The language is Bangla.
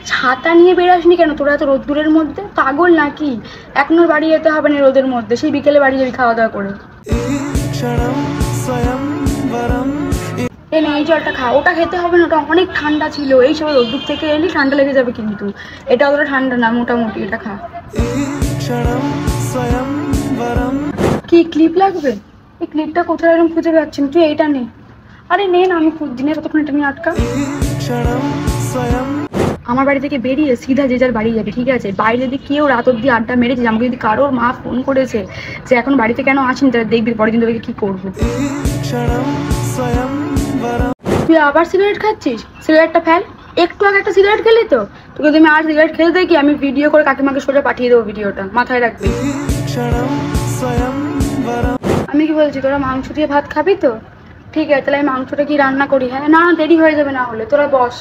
ছাতা নিয়ে বেরাসনি কেন তোরা? এত রোদ্দুরের মধ্যে পাগল নাকি? এখনো বাড়ি যেতে হবে না রোদের মধ্যে, সেই বিকেলে বাড়ি যাবি খাওয়া দাওয়া করে। এই জলটা খা, ওটা খেতে হবে না, ওটা অনেক ঠান্ডা ছিল। এই সব রোদ্দুর থেকে এলি ঠান্ডা লেগে যাবে, কিন্তু এটা অতটা ঠান্ডা না, মোটামুটি। এটা খা। কি ক্লিপ লাগবে? এই ক্লিপটা কোথায় এরকম খুঁজে পাচ্ছি না, তুই এইটা নে। আরে নে না, আমি খুঁজছি না, ততক্ষণ এটা নিয়ে আটকা। আমার বাড়ি থেকে বেরিয়ে সিধা যে যার বাড়ি যাবে, ঠিক আছে? বাইরে যদি কেউ রাত অব্দি আড্ডা মেরেছে, আমাকে যদি কারোর মা ফোন করেছে যে এখন বাড়িতে কেন আসেনি, তাহলে দেখবি পরের দিন তোকে কি করবো। তুই আবার সিগারেট খাচ্ছিস? সিগারেটটা ফেল। একটু আগে একটা সিগারেট খেলি তো, তোকে যদি আমি আর সিগারেট খেতে দেখি, আমি ভিডিও করে কাকিমাকে সোজা পাঠিয়ে দেবো, ভিডিওটা মাথায় রাখবি। আমি কি বলছি, তোরা মাংস দিয়ে ভাত খাবি তো? ঠিক আছে, তাহলে আমি মাংসটা কি রান্না করি? হ্যাঁ না, দেরি হয়ে যাবে না হলে, তোরা বস।